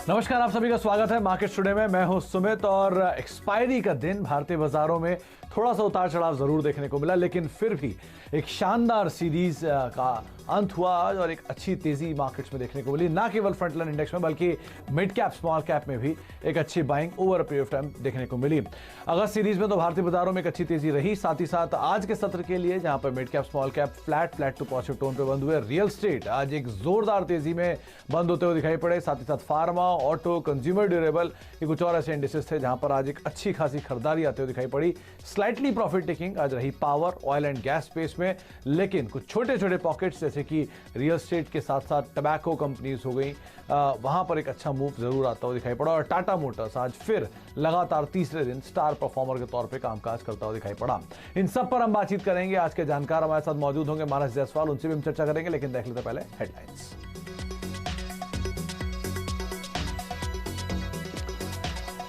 नमस्कार, आप सभी का स्वागत है मार्केट टुडे में। मैं हूं सुमित और एक्सपायरी का दिन भारतीय बाजारों में थोड़ा सा उतार चढ़ाव जरूर देखने को मिला, लेकिन फिर भी एक शानदार सीरीज का अंत हुआ आज और एक अच्छी तेजी मार्केट्स में देखने को मिली। ना केवल फ्रंटलाइन इंडेक्स में बल्कि मिड कैप स्मॉल कैप में भी एक अच्छी buying over a period of time देखने को मिली। अगस्त सीरीज में तो भारतीय बाजारों में एक अच्छी तेजी रही। साथ ही साथ आज के सत्र के लिए जहां पर mid cap small cap flat to positive tone पे बंद हुए, रियल स्टेट आज एक जोरदार तेजी में बंद होते हुए दिखाई पड़े। साथ ही साथ फार्मा, ऑटो, कंज्यूमर ड्यूरेबल, ये कुछ और ऐसे इंडिसेस थे जहां पर आज एक अच्छी खासी खरीदारी आते हुए दिखाई पड़ी। स्लाइटली प्रॉफिट टेकिंग आज रही power, oil and gas space में, लेकिन कुछ छोटे छोटे पॉकेट्स जैसे कि रियल स्टेट के साथ साथ टबैको कंपनीज हो गई, वहां पर एक अच्छा मूव जरूर आता हुआ दिखाई पड़ा। और टाटा मोटर्स आज फिर लगातार तीसरे दिन स्टार परफॉर्मर के तौर पे कामकाज करता हुआ दिखाई पड़ा। इन सब पर हम बातचीत करेंगे। आज के जानकार हमारे साथ मौजूद होंगे मानस जायसवाल, उनसे भी हम चर्चा करेंगे, लेकिन देख लेते पहले हेडलाइंस।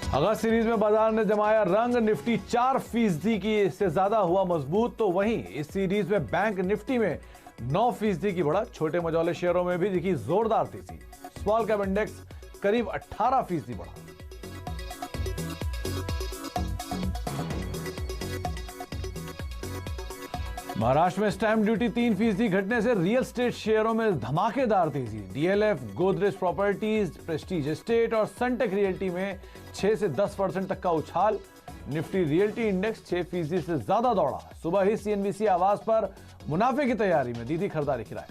अगस्त सीरीज में बाजार ने जमाया रंग, निफ्टी 4% की से ज्यादा हुआ मजबूत। तो वहीं इस सीरीज में बैंक निफ्टी में 9% की बढ़त, छोटे मझौले शेयरों में भी दिखी जोरदार तेजी। स्मॉल कैप इंडेक्स करीब 18% बढ़ा। महाराष्ट्र में स्टैंप ड्यूटी 3% घटने से रियल स्टेट शेयरों में धमाकेदार तेजी। DLF, Godrej properties, Prestige estate और सनटेक रियल्टी में 6 से 10% तक का उछाल। निफ्टी रियल्टी इंडेक्स 6% से ज्यादा दौड़ा। सुबह ही सीएनबीसी आवास पर मुनाफे की तैयारी में दी थी खरीदारी की राय।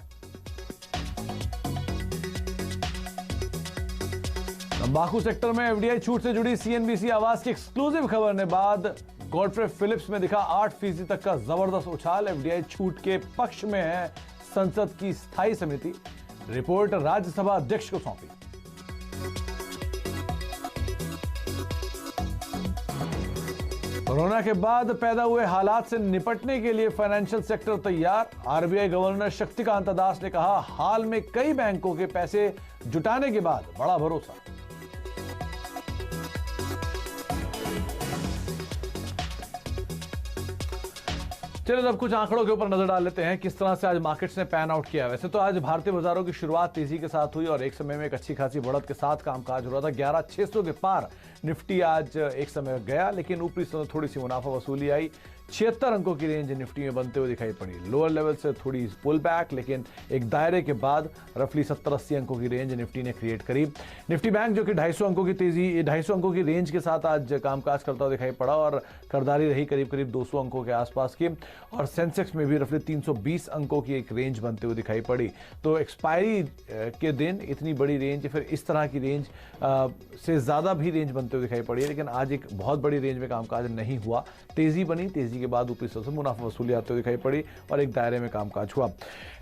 तंबाकू सेक्टर में एफडीआई छूट से जुड़ी सीएनबीसी आवास की एक्सक्लूसिव खबर ने बाद गॉडफ्रे फिलिप्स में दिखा 8% तक का जबरदस्त उछाल। एफडीआई छूट के पक्ष में है संसद की स्थायी समिति, रिपोर्ट राज्यसभा अध्यक्ष को सौंपी। कोरोना के बाद पैदा हुए हालात से निपटने के लिए फाइनेंशियल सेक्टर तैयार। आरबीआई गवर्नर शक्तिकांत दास ने कहा, हाल में कई बैंकों के पैसे जुटाने के बाद बड़ा भरोसा। चलिए अब कुछ आंकड़ों के ऊपर नजर डाल लेते हैं किस तरह से आज मार्केट्स ने पैन आउट किया। वैसे तो आज भारतीय बाजारों की शुरुआत तेजी के साथ हुई और एक समय में एक अच्छी खासी बढ़त के साथ कामकाज हो रहा था। 11,600 के पार निफ्टी आज एक समय गया, लेकिन ऊपरी समय थोड़ी सी मुनाफा वसूली आई। 76 अंकों की रेंज निफ्टी में बनते हुए दिखाई पड़ी। लोअर लेवल से थोड़ी पुल बैक, लेकिन एक दायरे के बाद रफली 70-80 अंकों की रेंज निफ्टी ने क्रिएट करी। निफ्टी बैंक जो कि 250 अंकों की तेजी, 250 अंकों की रेंज के साथ आज कामकाज करता हुआ दिखाई पड़ा और खरीदारी रही करीब 200 अंकों के आसपास की। और सेंसेक्स में भी रफली 320 अंकों की एक रेंज बनते हुए दिखाई पड़ी। तो एक्सपायरी के दिन इतनी बड़ी रेंज, फिर इस तरह की रेंज से ज्यादा भी रेंज बनते हुए दिखाई पड़ी है, लेकिन आज एक बहुत बड़ी रेंज में कामकाज नहीं हुआ। तेजी बनी, तेजी के बाद ऊपरी से मुनाफा वसूली आते हुए दिखाई पड़ी और एक दायरे में कामकाज हुआ।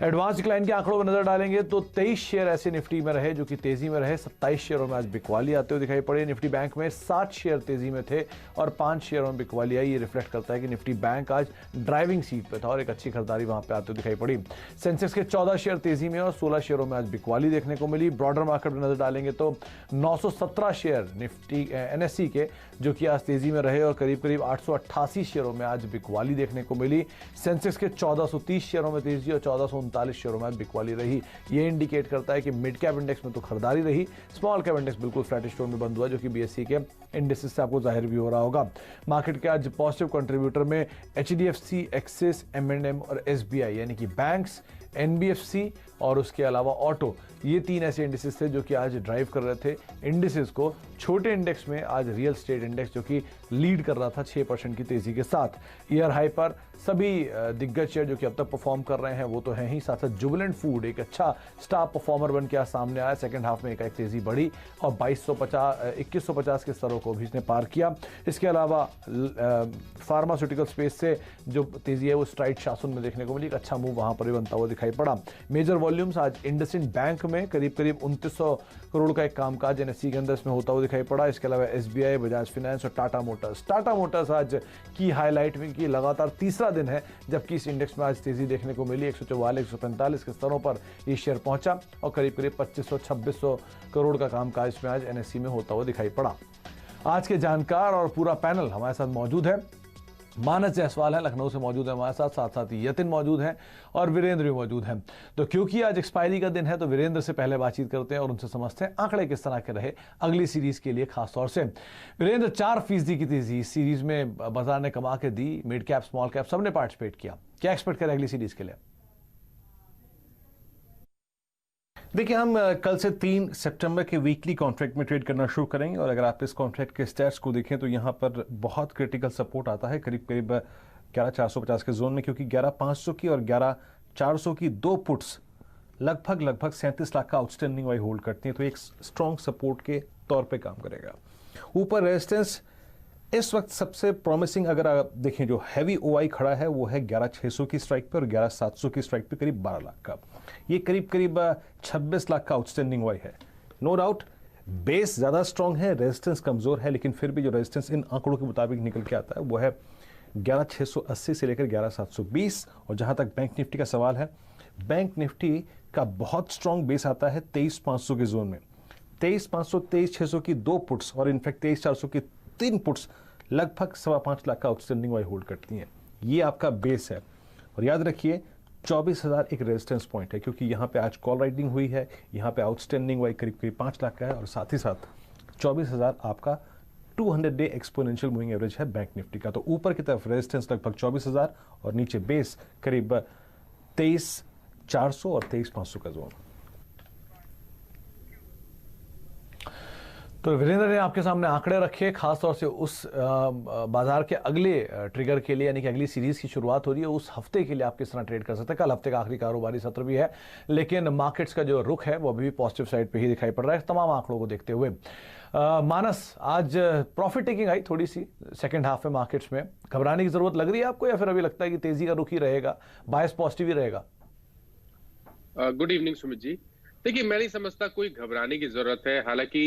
एडवांस डिक्लाइन के आंकड़ों पर नजर डालेंगे तो 23 शेयर ऐसे निफ्टी में रहे जो कि तेजी में रहे। 27 शेयरों में आज बिकवाली आते हुए दिखाई पड़ी। निफ्टी बैंक में 7 शेयर तेजी में थे और 5 शेयरों में बिकवाली आई। ये रिफ्लेक्ट करता है कि निफ्टी बैंक आज ड्राइविंग सीट पे था और एक अच्छी खरीदारी वहां पे आते हुए दिखाई पड़ी। सेंसेक्स के 14 शेयर तेजी में और 16 शेयरों में आज बिकवाली देखने को मिली। ब्रॉडर मार्केट पर नजर डालेंगे तो 917 शेयर निफ्टी एनएससी के जो कि आज तेजी में रहे और करीब 888 शेयरों में आज बिकवाली देखने को मिली। सेंसेक्स के 1430 शेयरों में तेजी और 1439 शेयरों में आज बिकवाली रही। ये इंडिकेट करता है कि मिड कैप इंडेक्स में तो खरीदारी रही, स्मॉल कैप इंडेक्स बिल्कुल फ्लैटिश टोन में बंद हुआ, जो कि बीएससी के इंडेक्स से आपको जाहिर भी हो रहा होगा। मार्केट के आज पॉजिटिव कंट्रीब्यूटर में एचडीएफसी, एक्सिस, एम&एम और एसबीआई यानी कि बैंक्स, एनबीएफसी और उसके अलावा ऑटो, ये 3 ऐसे इंडिसेस थे जो कि आज ड्राइव कर रहे थे इंडिसेस को। छोटे इंडेक्स में आज रियल स्टेट इंडेक्स जो कि लीड कर रहा था 6% की तेजी के साथ। ईयर हाई पर सभी दिग्गज शेयर जो कि अब तक परफॉर्म कर रहे हैं वो तो हैं ही, साथ साथ जुबिलेंट फूड एक अच्छा स्टार परफॉर्मर बन के आज सामने आया। सेकंड हाफ में एक तेजी बढ़ी और 2150 के स्तरों को भी इसने पार किया। इसके अलावा फार्मास्यूटिकल स्पेस से जो तेजी है वो स्ट्राइड शासन में देखने को मिली। एक अच्छा मूव वहां पर भी बनता हुआ दिखाई पड़ा। मेजर वॉल्यूम्स आज इंडसइंड बैंक में करीब 2900 करोड़ का एक कामकाज एनएससी के अंदर इसमें होता हुआ दिखाई पड़ा। इसके अलावा एसबीआई, बजाज फाइनेंस और टाटा मोटर्स आज की हाईलाइट में की लगातार तीसरा दिन है जबकि इस इंडेक्स में आज तेजी देखने को मिली। 144-145 के स्तरों पर ये शेयर पहुंचा और करीब 2500-2600 करोड़ का कामकाज इसमें आज एनएससी में होता हुआ दिखाई पड़ा। आज के जानकार और पूरा पैनल हमारे साथ मौजूद है। मानस जायसवाल है, लखनऊ से मौजूद है हमारे साथ, साथ साथ ही यतिन मौजूद हैं और वीरेंद्र भी मौजूद हैं। तो क्योंकि आज एक्सपायरी का दिन है तो वीरेंद्र से पहले बातचीत करते हैं और उनसे समझते हैं आंकड़े किस तरह के रहे अगली सीरीज के लिए खास तौर से। वीरेंद्र, 4% की तेजी इस सीरीज में बाजार ने कमा के दी, मिड कैप स्मॉल कैप सबने पार्टिसिपेट किया, क्या एक्सपेक्ट करें अगली सीरीज के लिए? देखिए, हम कल से 3 सितंबर के वीकली कॉन्ट्रैक्ट में ट्रेड करना शुरू करेंगे और अगर आप इस कॉन्ट्रैक्ट के स्टैट्स को देखें तो यहाँ पर बहुत क्रिटिकल सपोर्ट आता है करीब करीब 11,450 के जोन में, क्योंकि 11,500 की और 11,400 की 2 पुट्स लगभग 37 लाख का आउटस्टैंडिंग वाई होल्ड करती हैं, तो एक स्ट्रॉन्ग सपोर्ट के तौर पर काम करेगा। ऊपर रेजिस्टेंस इस वक्त सबसे प्रॉमिसिंग अगर आप देखें जो हैवी ओआई खड़ा है वो है 11,600 की स्ट्राइक पे और 11,700 की स्ट्राइक पे करीब 12 लाख का। ये करीब 26 लाख का आउटस्टैंडिंग ओआई है। नो डाउट बेस ज़्यादा स्ट्रांग है, रेजिस्टेंस कमज़ोर है, लेकिन फिर भी जो रेजिस्टेंस इन आंकड़ों के मुताबिक निकल के आता है वो है 11,680 से लेकर 11,720। और जहाँ तक बैंक निफ्टी का सवाल है, बैंक निफ्टी का बहुत स्ट्रॉन्ग बेस आता है 23,500 के जोन में। 23,500, 23,600 की 2 पुट्स और इनफैक्ट 23,400 की 3 पुट्स लगभग 5.25 लाख का आउटस्टैंडिंग वाई होल्ड करती हैं। ये आपका बेस है और याद रखिए 24,000 एक रेजिस्टेंस पॉइंट है, क्योंकि यहाँ पे आज कॉल राइटिंग हुई है, यहाँ पे आउटस्टैंडिंग वाई करीब 5 लाख का है और साथ ही साथ 24,000 आपका 200 डे एक्सपोनेंशियल मूविंग एवरेज है बैंक निफ्टी का। तो ऊपर की तरफ रेजिस्टेंस लगभग 24,000 और नीचे बेस करीब 23,400 और 23,500 का जोन। तो वीरेंद्र ने आपके सामने आंकड़े रखे, खासतौर से उस बाजार के अगले ट्रिगर के लिए, यानी कि अगली सीरीज की शुरुआत हो रही है उस हफ्ते के लिए आप किस तरह ट्रेड कर सकते हैं। कल हफ्ते का आखिरी कारोबारी सत्र भी है, लेकिन मार्केट्स का जो रुख है वो अभी भी पॉजिटिव साइड पे ही दिखाई पड़ रहा है तमाम आंकड़ों को देखते हुए। मानस, आज प्रॉफिट टेकिंग आई थोड़ी सी सेकेंड हाफ में मार्केट्स में, घबराने की जरूरत लग रही है आपको या फिर अभी लगता है कि तेजी का रुख ही रहेगा, बायस पॉजिटिव ही रहेगा? Good evening Sumit ji. देखिए, मैं नहीं समझता कोई घबराने की जरूरत है। हालांकि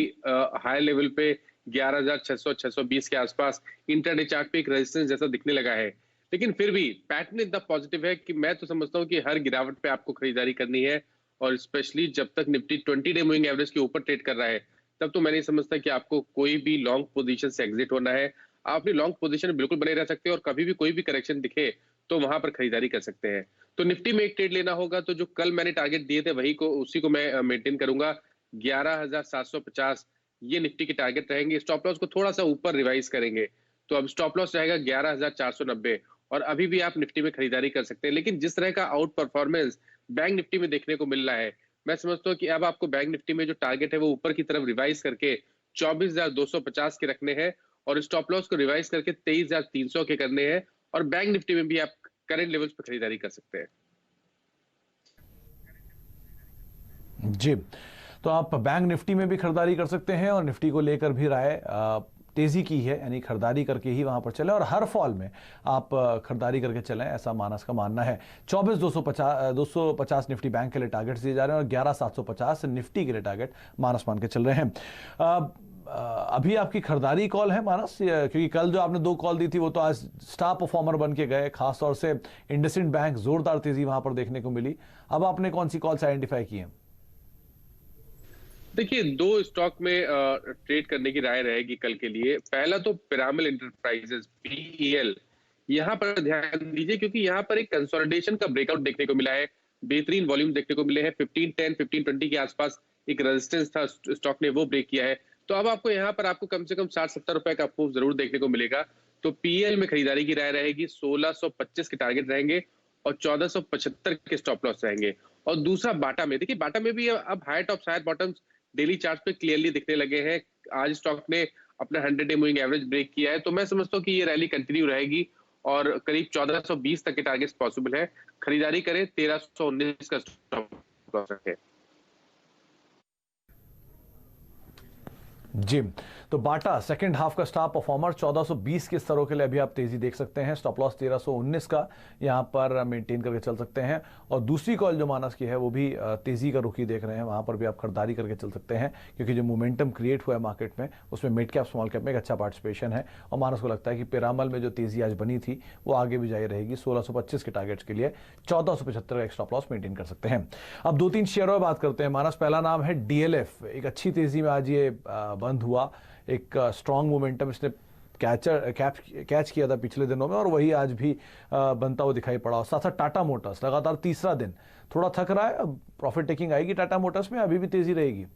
हाई लेवल पे 11,600 620 के आसपास इंटरडे चार्ट पे एक रेजिस्टेंस जैसा दिखने लगा है, लेकिन फिर भी पैटर्न इतना पॉजिटिव है कि मैं तो समझता हूं कि हर गिरावट पे आपको खरीदारी करनी है। और स्पेशली जब तक निफ्टी 20 डे मूविंग एवरेज के ऊपर ट्रेड कर रहा है तब तो मैं नहीं समझता कि आपको कोई भी लॉन्ग पोजीशन से एग्जिट होना है। आप अपनी लॉन्ग पोजीशन बिल्कुल बने रह सकते हैं और कभी भी कोई भी करेक्शन दिखे तो वहां पर खरीदारी कर सकते हैं। तो निफ्टी में एक ट्रेड लेना होगा तो जो कल मैंने टारगेट दिए थे उसी को मैं मेंटेन करूंगा। 11,750 ये निफ्टी के टारगेट रहेंगे। स्टॉप लॉस को थोड़ा सा ऊपर रिवाइज करेंगे तो अब स्टॉप लॉस रहेगा 11,490 और अभी भी आप निफ्टी में खरीदारी कर सकते हैं। लेकिन जिस तरह का आउट परफॉर्मेंस बैंक निफ्टी में देखने को मिल रहा है, मैं समझता हूँ कि अब आपको बैंक निफ्टी में जो टारगेट है वो ऊपर की तरफ रिवाइज करके 24,250 के रखने हैं और स्टॉप लॉस को रिवाइज करके 23,300 के करने हैं। और बैंक निफ्टी में भी आप करंट लेवल्स पर खरीदारी कर सकते हैं। जी, तो आप बैंक निफ्टी में भी खरीदारी कर सकते हैं और निफ्टी को लेकर भी राय तेजी की है, यानी खरीदारी करके ही वहां पर चले और हर फॉल में आप खरीदारी करके चलें, ऐसा मानस का मानना है। 24,250 निफ्टी बैंक के लिए टारगेट दिए जा रहे हैं और 11,750 निफ्टी के लिए टारगेट मानस मान के चल रहे हैं। अभी आपकी खरीदारी कॉल है मानस, क्योंकि कल जो आपने 2 कॉल दी थी वो तो आज स्टार परफॉर्मर बन के गए, खासतौर से इंडसइंड बैंक जोरदार तेजी वहां पर देखने को मिली। अब आपने कौन सी कॉल्स आइडेंटिफाई की हैं? देखिए, 2 स्टॉक में ट्रेड करने की राय रहेगी कल के लिए। पहला तो पिरामिल एंटरप्राइजेस PEL, यहां पर ध्यान दीजिए क्योंकि यहां पर एक कंसोलिडेशन का ब्रेकआउट देखने को मिला है, बेहतरीन वॉल्यूम देखने को मिले हैं। 1510 1520 के आसपास एक रेजिस्टेंस था, स्टॉक ने वो ब्रेक किया है। तो अब आपको यहाँ पर आपको कम से कम 60-70 रुपए का मूव जरूर देखने को मिलेगा। तो PEL में खरीदारी की राय रहेगी। 1625 के टारगेट रहेंगे और 1475 के स्टॉप लॉस रहेंगे। और दूसरा बाटा में, देखिए बाटा में भी अब high top higher bottoms daily chart पे क्लियरली दिखने लगे हैं। आज स्टॉक ने अपना 100 डे मूविंग एवरेज ब्रेक किया है, तो मैं समझता हूँ कि ये रैली कंटिन्यू रहेगी और करीब 1420 तक के टारगेट्स पॉसिबल है। खरीदारी करें, 1319 का स्टॉप लॉस रखें। जी, तो बाटा सेकंड हाफ का स्टार परफॉर्मर 1420 के स्तरों के लिए अभी आप तेजी देख सकते हैं। स्टॉप लॉस 1319 का यहां पर मेंटेन करके चल सकते हैं। और दूसरी कॉल जो मानस की है वो भी तेजी का रुख ही देख रहे हैं, वहां पर भी आप खरीदारी करके चल सकते हैं क्योंकि जो मोमेंटम क्रिएट हुआ है मार्केट में उसमें मिड कैप स्मॉल कैप में एक अच्छा पार्टिसिपेशन है। और मानस को लगता है कि पिरामल में जो तेजी आज बनी थी वो आगे भी जारी रहेगी। 1625 के टारगेट्स के लिए 1475 का स्टॉप लॉस मेंटेन कर सकते हैं। अब 2-3 शेयरों में बात करते हैं मानस। पहला नाम है DLF, एक अच्छी तेजी में आज ये बंद हुआ, एक स्ट्रॉन्ग मोमेंटम इसने कैच किया था पिछले दिनों में और वही आज भी बनता हुआ दिखाई पड़ा। साथ साथ टाटा मोटर्स लगातार तीसरा दिन थोड़ा थक रहा है। अब प्रॉफिट टेकिंग आएगी टाटा मोटर्स में, अभी भी तेजी रहेगी?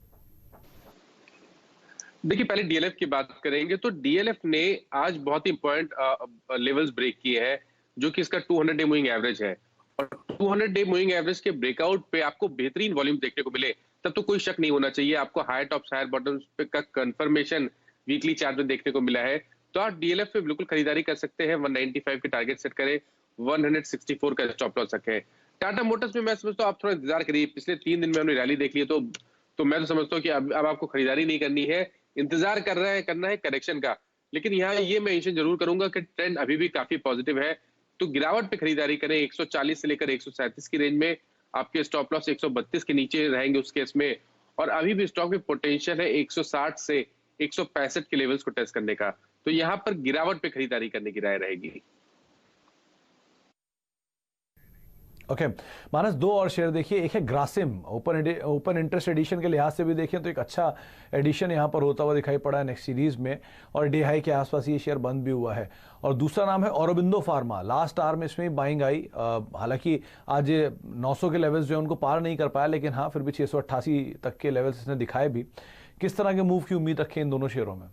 देखिए, पहले डीएलएफ की बात करेंगे तो डीएलएफ ने आज बहुत ही इंपॉर्टेंट लेवल्स ब्रेक किए हैं, जो कि इसका 200 डे मूविंग एवरेज है। और 200 डे मूविंग एवरेज के ब्रेकआउट पे आपको बेहतरीन वॉल्यूम देखने को मिले तब तो कोई शक नहीं होना चाहिए। आपको हायर टॉप्स हायर बॉटम्स पे का कंफर्मेशन वीकली चार्ट में देखने को मिला है, तो आप डीएलएफ पे बिल्कुल खरीदारी कर सकते हैं। 195 के टारगेट सेट करें, 164 का स्टॉप लॉस रखें। टाटा मोटर्स में मैं समझता हूँ आप थोड़ा इंतजार करिए। पिछले 3 दिन में हमने रैली देख ली है, तो मैं तो समझता हूँ कि अब आपको खरीदारी नहीं करनी है, इंतजार करना है करेक्शन का। लेकिन यहाँ ये मैं मेंशन जरूर करूंगा कि ट्रेंड अभी भी काफी पॉजिटिव है, तो गिरावट पे खरीदारी करें। 140 से लेकर 137 की रेंज में आपके स्टॉप लॉस 132 के नीचे रहेंगे उस केस में। और अभी भी स्टॉक में पोटेंशियल है 160 से 165 के लेवल्स को टेस्ट करने का, तो यहाँ पर गिरावट पे खरीदारी करने की राय रहेगी। ओके मानस, 2 और शेयर देखिए। एक है ग्रासिम, ओपन इंटरेस्ट एडिशन के लिहाज से भी देखें तो एक अच्छा एडिशन यहाँ पर होता हुआ दिखाई पड़ा है नेक्स्ट सीरीज में, और डे हाई के आसपास ये शेयर बंद भी हुआ है। और दूसरा नाम है औरोबिंदो फार्मा। लास्ट आवर में इसमें बाइंग आई, हालांकि आज 900 के लेवल्स जो है उनको पार नहीं कर पाया, लेकिन हाँ फिर भी 688 तक के लेवल्स इसने दिखाए भी। किस तरह के मूव की उम्मीद रखें इन दोनों शेयरों में?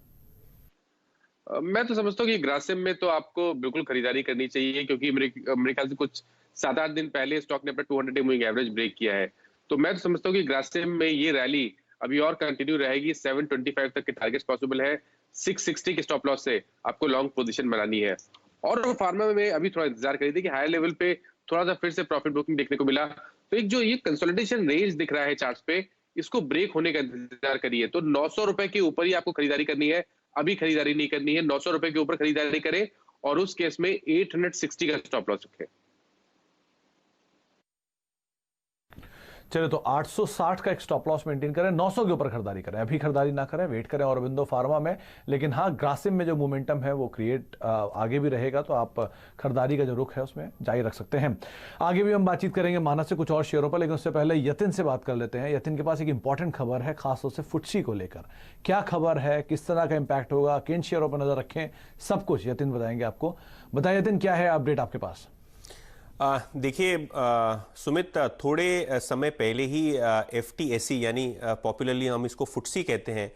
मैं तो समझता हूँ कि ग्रासिम में तो आपको बिल्कुल खरीदारी करनी चाहिए, क्योंकि मेरे ख्याल से कुछ 7-8 दिन पहले स्टॉक ने अपना 200 डे मूविंग एवरेज ब्रेक किया है। तो मैं तो समझता हूँ कि ग्रासिम में ये रैली अभी और कंटिन्यू रहेगी। 725 तक के टारगेट्स पॉसिबल है, 660 के स्टॉप लॉस से आपको लॉन्ग पोजीशन बनानी है। और फार्मा में अभी थोड़ा इंतजार करिए, देखिए हायर लेवल पे थोड़ा सा फिर से प्रॉफिट बुकिंग देखने को मिला, तो एक जो ये कंसोलिडेशन रेंज दिख रहा है चार्ट्स पे, इसको ब्रेक होने का इंतजार करिए। तो 900 रुपए के ऊपर ही आपको खरीदारी करनी है, अभी खरीदारी नहीं करनी है। 900 रुपए के ऊपर खरीदारी करें और उस केस में 860 का स्टॉप लॉस रखें। चलिए, तो 860 का एक स्टॉप लॉस मेंटेन करें, 900 के ऊपर खरीदारी करें। अभी खरीदारी ना करें, वेट करें औरोबिंदो फार्मा में। लेकिन हाँ, ग्रासिम में जो मोमेंटम है वो क्रिएट आगे भी रहेगा, तो आप खरीदारी का जो रुख है उसमें जारी रख सकते हैं। आगे भी हम बातचीत करेंगे मानस से कुछ और शेयरों पर, लेकिन उससे पहले यतिन से बात कर लेते हैं। यतिन के पास एक इंपॉर्टेंट खबर है, खासतौर से फुटसी को लेकर। क्या खबर है, किस तरह का इंपैक्ट होगा, किन शेयरों पर नजर रखें, सब कुछ यतिन बताएंगे आपको। बताइए यतिन, क्या है अपडेट आपके पास? देखिए सुमित, थोड़े समय पहले ही FTSE यानी पॉपुलरली हम इसको फुटसी कहते हैं,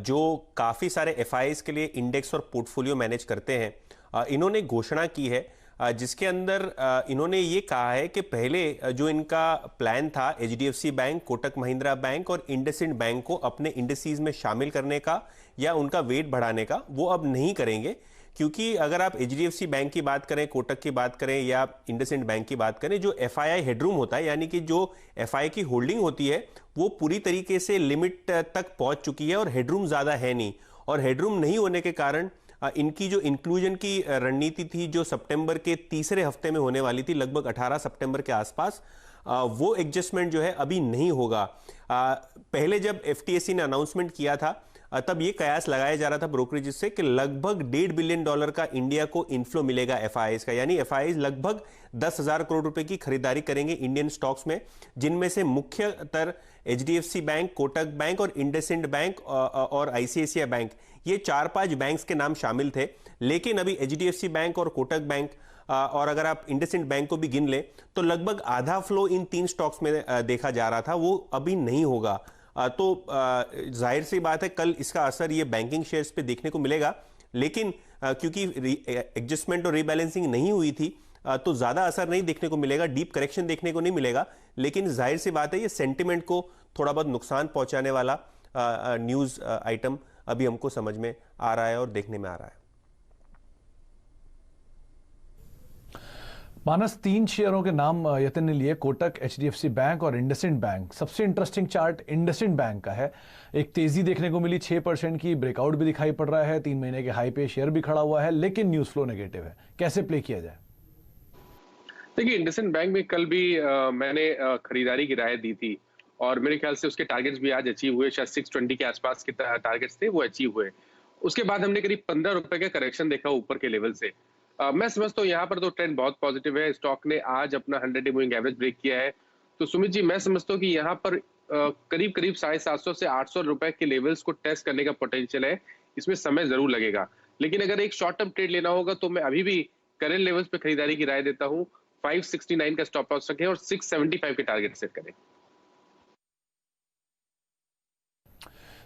जो काफ़ी सारे FIs के लिए इंडेक्स और पोर्टफोलियो मैनेज करते हैं, इन्होंने घोषणा की है जिसके अंदर इन्होंने ये कहा है कि पहले जो इनका प्लान था HDFC bank, Kotak Mahindra bank और इंडसइंड बैंक को अपने इंडस्ट्रीज में शामिल करने का या उनका वेट बढ़ाने का, वो अब नहीं करेंगे। क्योंकि अगर आप HDFC बैंक की बात करें, कोटक की बात करें या इंडसइंड बैंक की बात करें, जो FII हेडरूम होता है, यानी कि जो FI की होल्डिंग होती है वो पूरी तरीके से लिमिट तक पहुंच चुकी है और हेडरूम ज़्यादा है नहीं। और हेडरूम नहीं होने के कारण इनकी जो इंक्लूजन की रणनीति थी, जो सितंबर के तीसरे हफ्ते में होने वाली थी, लगभग 18 सितंबर के आसपास, वो एडजस्टमेंट जो है अभी नहीं होगा। पहले जब FTSE ने अनाउंसमेंट किया था तब ये कयास लगाया जा रहा था ब्रोकरेज से कि लगभग $1.5 बिलियन का इंडिया को इनफ्लो मिलेगा FIs का, यानी FIs लगभग 10,000 करोड़ रुपए की खरीदारी करेंगे इंडियन स्टॉक्स में, जिनमें से मुख्यतर HDFC बैंक, कोटक बैंक और इंडसइंड बैंक और ICICI बैंक, ये 4-5 बैंक्स के नाम शामिल थे। लेकिन अभी HDFC बैंक और कोटक बैंक और अगर आप इंडसइंड बैंक को भी गिन लें तो लगभग आधा फ्लो इन 3 स्टॉक्स में देखा जा रहा था, वो अभी नहीं होगा। तो जाहिर सी बात है कल इसका असर ये बैंकिंग शेयर्स पे देखने को मिलेगा। लेकिन क्योंकि एडजस्टमेंट और रीबैलेंसिंग नहीं हुई थी तो ज़्यादा असर नहीं देखने को मिलेगा, डीप करेक्शन देखने को नहीं मिलेगा। लेकिन जाहिर सी बात है ये सेंटिमेंट को थोड़ा बहुत नुकसान पहुंचाने वाला न्यूज़ आइटम अभी हमको समझ में आ रहा है और देखने में आ रहा है। मानस, 3 शेयरों के नाम यतिन ने लिए, कोटक, HDFC बैंक और इंडसइंड बैंक। सबसे इंटरेस्टिंग चार्ट इंडसइंड बैंक का है। एक तेजी देखने को मिली 6% की, ब्रेकआउट भी दिखाई पड़ रहा है, 3 महीने के हाई पे शेयर भी खड़ा हुआ है, लेकिन न्यूज फ्लो नेगेटिव है। कैसे प्ले किया जाए? देखिए, इंडसइंड बैंक में कल भी मैंने खरीदारी की राय दी थी और मेरे ख्याल से उसके टारगेट्स भी आज अचीव हुए। शायद 620 के आसपास के टारगेट्स थे, वो अचीव हुए। उसके बाद हमने करीब 15 रुपए का करेक्शन देखा ऊपर के लेवल से। मैं समझता हूँ यहाँ पर तो ट्रेंड बहुत पॉजिटिव है। स्टॉक ने आज अपना 100 डे मूविंग एवरेज ब्रेक किया है, तो सुमित जी मैं समझता हूँ कि यहाँ पर करीब करीब 750 से 800 रुपए के लेवल्स को टेस्ट करने का पोटेंशियल है। इसमें समय जरूर लगेगा, लेकिन अगर एक शॉर्ट टर्म ट्रेड लेना होगा तो मैं अभी भी करंट लेवल्स पे खरीदारी की राय देता हूं। 569 का स्टॉप लॉस रखें और 675 के टारगेट सेट करें।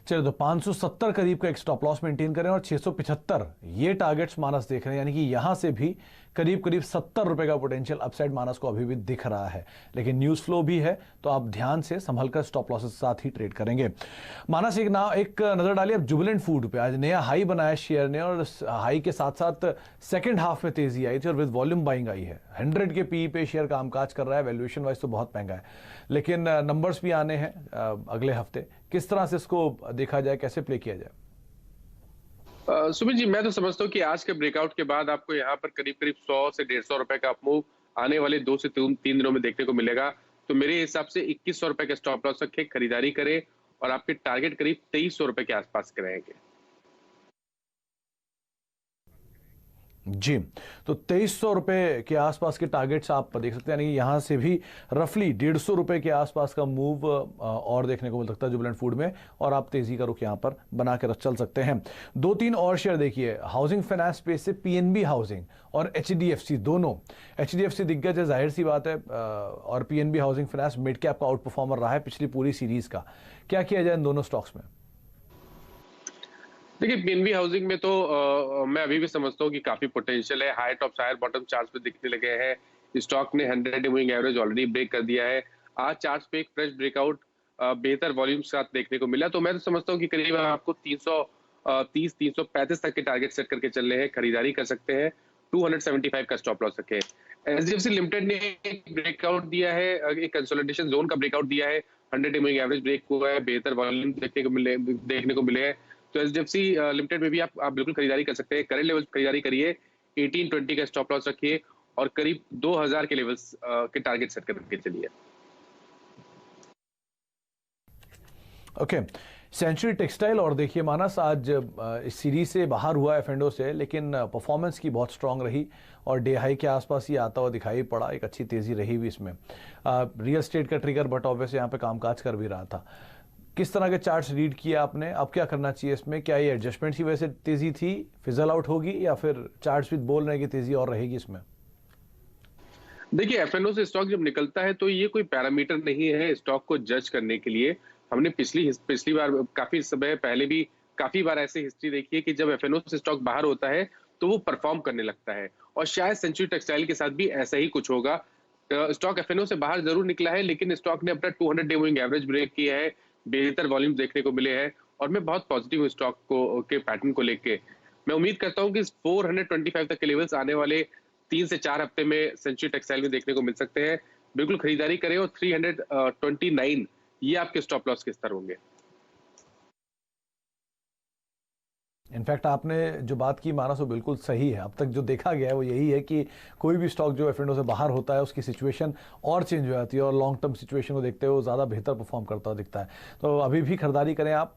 चलिए, तो 570 करीब का एक स्टॉप लॉस मेंटेन करें और 675 ये टारगेट्स मानस देख रहे हैं, यानी कि यहां से भी करीब करीब 70 रुपए का पोटेंशियल अपसाइड मानस को अभी भी दिख रहा है। लेकिन न्यूज फ्लो भी है, तो आप ध्यान से संभल कर स्टॉप लॉसेस के साथ ही ट्रेड करेंगे। मानस एक नजर डालिए अब जुबिलेंट फूड पे। आज नया हाई बनाया शेयर ने और हाई के साथ साथ सेकंड हाफ में तेजी आई थी और विद वॉल्यूम बाइंग आई है। 100 के पी पे शेयर कामकाज कर रहा है। वैल्यूएशन वाइज तो बहुत महंगा है, लेकिन नंबर्स भी आने हैं अगले हफ्ते। किस तरह से इसको देखा जाए, कैसे प्ले किया जाए? सुमित जी, मैं तो समझता हूँ कि आज के ब्रेकआउट के बाद आपको यहाँ पर करीब करीब 100 से 150 रुपए का अपमूव आने वाले 2 से 3 दिनों में देखने को मिलेगा। तो मेरे हिसाब से 2100 रुपए का स्टॉप लॉस रखें, खरीदारी करें और आपके टारगेट करीब 2300 रुपए के आसपास के रहेंगे। जी, तो 2300 रुपए के आसपास के टारगेट्स आप देख सकते हैं, यानी कि यहां से भी रफली 150 रुपए के आसपास का मूव और देखने को मिल सकता है जुबिलेंट फूड में, और आप तेजी का रुख यहां पर बना के चल सकते हैं। 2-3 और शेयर देखिए। हाउसिंग फाइनेंस स्पेस से पीएनबी हाउसिंग और एचडीएफसी, दोनों एचडीएफसी दिग्गज है, जाहिर सी बात है, और PNB housing finance mid cap का आउट परफॉर्मर रहा है पिछली पूरी सीरीज का। क्या किया जाए इन दोनों स्टॉक्स में? देखिए, पीएनबी हाउसिंग में तो मैं अभी भी समझता हूँ कि काफी पोटेंशियल है। High top higher bottom charts पे दिखने लगे हैं। स्टॉक ने 100 मूविंग एवरेज ऑलरेडी ब्रेक कर दिया है। आज चार्ट्स पे एक फ्रेश ब्रेकआउट बेहतर वॉल्यूम के साथ देखने को मिला। तो मैं तो समझता हूँ कि करीब आपको 330 335 तक के टारगेट सेट करके चल रहे हैं, खरीदारी कर सकते हैं। 275 का स्टॉप लॉस रखे। एचडीएफसी लिमिटेड ने एक ब्रेकआउट दिया है, एक कंसोलिडेशन जोन का ब्रेकआउट दिया है। 100 मूविंग एवरेज ब्रेक हुआ है, बेहतर वॉल्यूम देखने को मिले हैं। तो एचडीएफसी लिमिटेड में भी आप बिल्कुल खरीदारी कर सकते हैं। करंट लेवल्स खरीदारी करिए, 1820 का स्टॉप लॉस रखिए और करीब 2000 के लेवल्स के टारगेट सेट करके चलिए। ओके, सेंचुरी टेक्सटाइल और देखिए मानस आज इस सीरीज से बाहर हुआ एफएंडो से, लेकिन परफॉर्मेंस की बहुत स्ट्रांग रही और डे हाई के आसपास ही आता हुआ दिखाई पड़ा। एक अच्छी तेजी रही हुई इसमें। रियल एस्टेट का ट्रिगर बट ऑब्वियसली यहाँ पे कामकाज कर भी रहा था। किस तरह के चार्ट्स रीड किए आपने? अब क्या करना चाहिए इसमें? क्या ये एडजस्टमेंट की वजह से तेजी थी, फिजल आउट होगी, या फिर चार्ट्स भी बोल रहे हैं कि तेजी और रहेगी इसमें? देखिए, एफएनओ से स्टॉक जब निकलता है तो ये कोई पैरामीटर नहीं है स्टॉक को जज करने के लिए। हमने पिछली बार काफी समय पहले भी काफी बार ऐसी हिस्ट्री देखी है कि जब एफएनओ से स्टॉक बाहर होता है तो वो परफॉर्म करने लगता है, और शायद सेंचुरी टेक्सटाइल के साथ भी ऐसा ही कुछ होगा। स्टॉक एफएनओ से बाहर जरूर निकला है, लेकिन स्टॉक ने अपना 200 डे मूविंग एवरेज ब्रेक किया है, बेहतर वॉल्यूम देखने को मिले हैं, और मैं बहुत पॉजिटिव हूँ स्टॉक को के पैटर्न को लेके। मैं उम्मीद करता हूँ कि 425 तक के लेवल्स आने वाले 3 से 4 हफ्ते में सेंचुरी टेक्सटाइल में देखने को मिल सकते हैं। बिल्कुल खरीदारी करें और 329 ये आपके स्टॉप लॉस के स्तर होंगे। इनफैक्ट आपने जो बात की मानस वो बिल्कुल सही है। अब तक जो देखा गया है वो यही है कि कोई भी स्टॉक जो एफएनओ से बाहर होता है उसकी सिचुएशन और चेंज हो जाती है, और लॉन्ग टर्म सिचुएशन को देखते हुए वो ज़्यादा बेहतर परफॉर्म करता हुआ दिखता है। तो अभी भी खरीदारी करें आप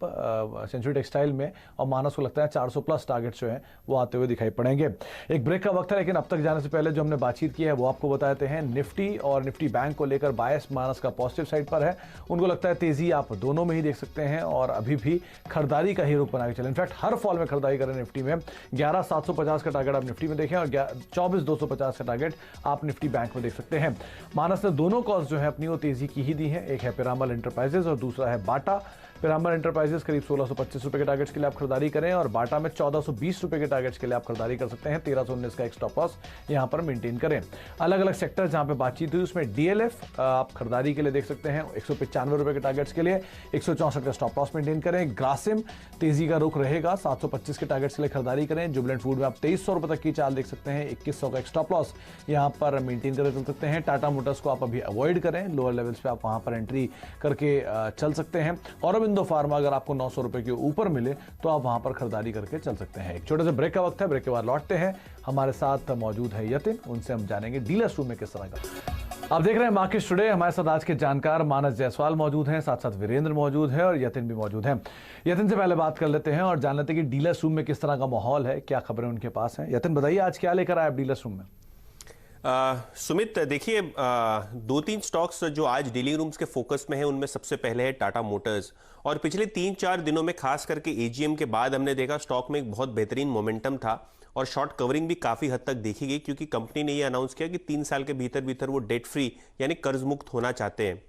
सेंचुरी टेक्सटाइल में, और मानस को लगता है 400 प्लस टारगेट्स जो हैं वो आते हुए दिखाई पड़ेंगे। एक ब्रेक का वक्त है, लेकिन अब तक जाने से पहले जो हमने बातचीत की है वो आपको बताते हैं। निफ्टी और निफ्टी बैंक को लेकर बायस मानस का पॉजिटिव साइड पर है। उनको लगता है तेजी आप दोनों में ही देख सकते हैं, और अभी भी खरीदारी का ही रुख बना के चले। इनफैक्ट हर फॉल में खरीदारी करें निफ्टी में। 11750 का टारगेट आप निफ्टी में देखें और 24250 का टारगेट आप निफ्टी बैंक में देख सकते हैं। मानस ने दोनों कॉल्स जो है अपनी वो तेजी की ही दी है। एक है पिरामल एंटरप्राइजेस और दूसरा है बाटा। पिरामल एंटरप्राइजेस करीब 1625 रुपए के टारगेट्स के लिए आप खरीदारी करें, और बाटा में 1420 रुपए के टारगेट्स के लिए आप खरीदारी कर सकते हैं। 1319 का एक स्टॉप लॉस यहां पर मेंटेन करें। अलग अलग सेक्टर जहां पे बातचीत हुई उसमें डीएलएफ आप खरीदारी के लिए देख सकते हैं 195 रुपए के टारगेट्स के लिए 164 का स्टॉप लॉस मेंटेन करें। ग्रासिम तेजी का रुख रहेगा, 725 के टारगेट्स के लिए खरीदारी करें। जुबिलेंट फूड में आप 2300 रुपए तक की चाल देख सकते हैं, 2100 का एक स्टॉप लॉस यहां पर मेंटेन करके चल सकते हैं। टाटा मोटर्स को आप अभी अवॉइड करें, लोअर लेवल्स पे आप वहां पर एंट्री करके चल सकते हैं। औरबिंदो फार्मा अगर आपको 900 रुपए के ऊपर मिले तो आप वहां पर खरीदारी करके चल सकते हैं। एक छोटे से ब्रेक का वक्त है, ब्रेक के बाद लौटते हैं। हमारे साथ मौजूद है यतिन, उनसे हम जानेंगे डीलर्स रूम में किस तरह का। आप देख रहे हैं मार्केट टुडे। हमारे साथ आज के जानकार मानस जायसवाल मौजूद हैं, साथ साथ वीरेंद्र मौजूद है और यतिन भी मौजूद हैं। यतिन से पहले बात कर लेते हैं और जान लेते हैं कि डीलर्स रूम में किस तरह का माहौल है, क्या खबरें उनके पास हैं। यतिन बताइए आज क्या लेकर आए आप डीलर्स रूम में? सुमित देखिए, दो तीन स्टॉक्स जो आज डीलिंग रूम्स के फोकस में है उनमें सबसे पहले है टाटा मोटर्स। और पिछले 3-4 दिनों में खास करके एजीएम के बाद हमने देखा स्टॉक में एक बहुत बेहतरीन मोमेंटम था और शॉर्ट कवरिंग भी काफी हद तक देखी गई, क्योंकि कंपनी ने ये अनाउंस किया कि 3 साल के भीतर भीतर वो डेट फ्री यानी कर्ज मुक्त होना चाहते हैं।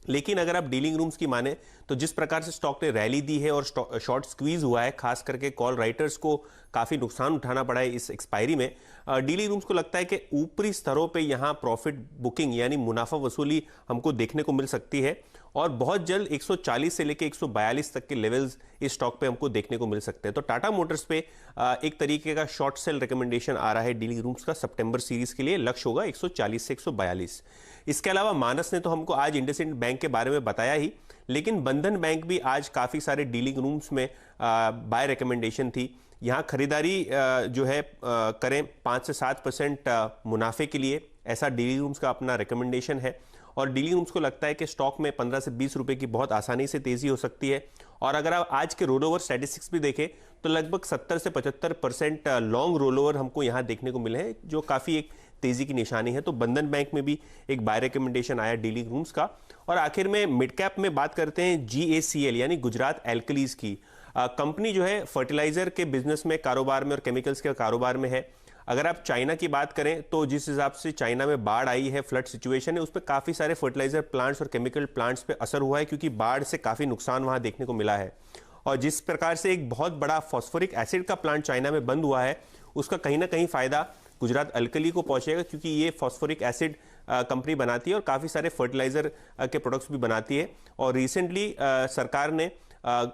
लेकिन अगर आप डीलिंग रूम्स की माने तो जिस प्रकार से स्टॉक ने रैली दी है और शॉर्ट स्क्वीज हुआ है, खास करके कॉल राइटर्स को काफी नुकसान उठाना पड़ा है इस एक्सपायरी में, डीलिंग रूम्स को लगता है कि ऊपरी स्तरों पे यहां प्रॉफिट बुकिंग यानी मुनाफा वसूली हमको देखने को मिल सकती है और बहुत जल्द 140 से लेकर 142 तक के लेवल्स इस स्टॉक पे हमको देखने को मिल सकते हैं। तो टाटा मोटर्स पे एक तरीके का शॉर्ट सेल रिकमेंडेशन आ रहा है डीलिंग रूम्स का सितंबर सीरीज के लिए। लक्ष्य होगा 140 से 142। इसके अलावा मानस ने तो हमको आज इंडसइंड बैंक के बारे में बताया ही, लेकिन बंधन बैंक भी आज काफी सारे डीलिंग रूम्स में बाय रिकमेंडेशन थी। यहाँ खरीदारी जो है करें 5 से 7% मुनाफे के लिए, ऐसा डीलिंग रूम्स का अपना रिकमेंडेशन है। और डीलिंग रूम्स को लगता है कि स्टॉक में 15 से 20 रुपए की बहुत आसानी से तेजी हो सकती है। और अगर आप आज के रोल ओवर स्टैटिस्टिक्स भी देखें तो लगभग 70 से 75% लॉन्ग रोल ओवर हमको यहाँ देखने को मिले हैं, जो काफी एक तेजी की निशानी है। तो बंधन बैंक में भी एक बाय रिकमेंडेशन आया डीलिंग रूम्स का। और आखिर में मिड कैप में बात करते हैं GACL यानी गुजरात एल्कलीज की। कंपनी जो है फर्टिलाइजर के बिजनेस में कारोबार में और केमिकल्स के कारोबार में है। अगर आप चाइना की बात करें तो जिस हिसाब से चाइना में बाढ़ आई है, फ्लड सिचुएशन है, उस पर काफी सारे फर्टिलाइजर प्लांट्स और केमिकल प्लांट्स पे असर हुआ है, क्योंकि बाढ़ से काफी नुकसान वहां देखने को मिला है। और जिस प्रकार से एक बहुत बड़ा फॉस्फोरिक एसिड का प्लांट चाइना में बंद हुआ है, उसका कहीं ना कहीं फायदा गुजरात अल्कली को पहुंचेगा, क्योंकि ये फॉस्फोरिक एसिड कंपनी बनाती है और काफी सारे फर्टिलाइजर के प्रोडक्ट्स भी बनाती है। और रिसेंटली सरकार ने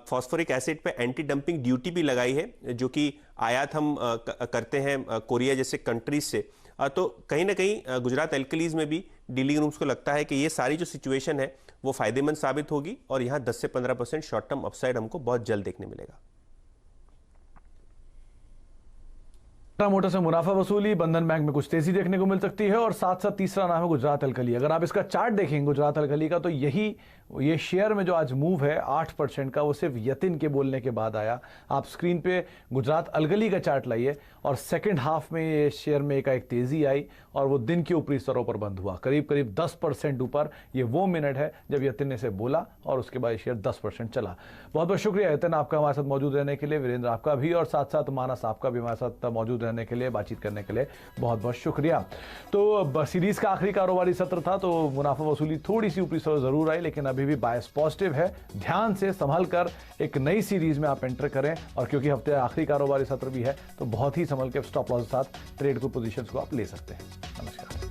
फॉस्फोरिक एसिड पे एंटी डंपिंग ड्यूटी भी लगाई है, जो कि आयात हम करते हैं कोरिया जैसे कंट्रीज से। तो कहीं ना कहीं गुजरात एल्कलीज में भी डीलिंग रूम्स को लगता है कि ये सारी जो सिचुएशन है वो फायदेमंद साबित होगी और यहाँ 10 से 15% शॉर्ट टर्म अपसाइड हमको बहुत जल्द देखने मिलेगा। टाटा मोटर्स में मुनाफा वसूली, बंधन बैंक में कुछ तेजी देखने को मिल सकती है और साथ साथ तीसरा नाम है गुजरात अल्कली। अगर आप इसका चार्ट देखेंगे गुजरात अल्कली का, तो ये शेयर में जो आज मूव है 8% का, वो सिर्फ यतिन के बोलने के बाद आया। आप स्क्रीन पे गुजरात अल्कली का चार्ट लाइए और सेकंड हाफ में ये शेयर में एक तेजी आई और वो दिन के ऊपरी स्तरों पर बंद हुआ, करीब करीब 10% ऊपर। ये वो मिनट है जब यतिन ने से बोला और उसके बाद शेयर 10% चला। बहुत बहुत शुक्रिया यतिन आपका हमारे साथ मौजूद रहने के लिए, वीरेंद्र आपका भी, और साथ साथ मानस आपका भी हमारे साथ मौजूद रहने के लिए, बातचीत करने के लिए बहुत बहुत शुक्रिया। तो सीरीज का आखिरी कारोबारी सत्र था, तो मुनाफा वसूली थोड़ी सी ऊपरी स्तरों जरूर आई, लेकिन अभी भी बायस पॉजिटिव है। ध्यान से संभल कर एक नई सीरीज में आप एंटर करें, और क्योंकि हफ्ते आखिरी कारोबारी सत्र भी है तो बहुत ही संभल के स्टॉप लॉस के साथ ट्रेड को पोजीशंस को आप ले सकते हैं। नमस्कार।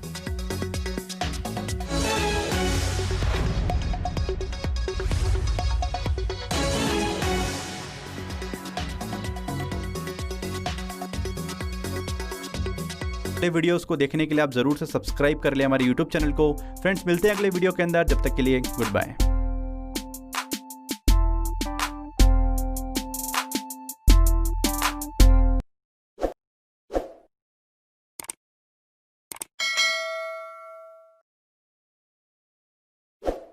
अगले वीडियोस को देखने के लिए आप जरूर से सब्सक्राइब कर लें हमारे YouTube चैनल को। फ्रेंड्स, मिलते हैं अगले वीडियो के अंदर, जब तक के लिए गुड बाय।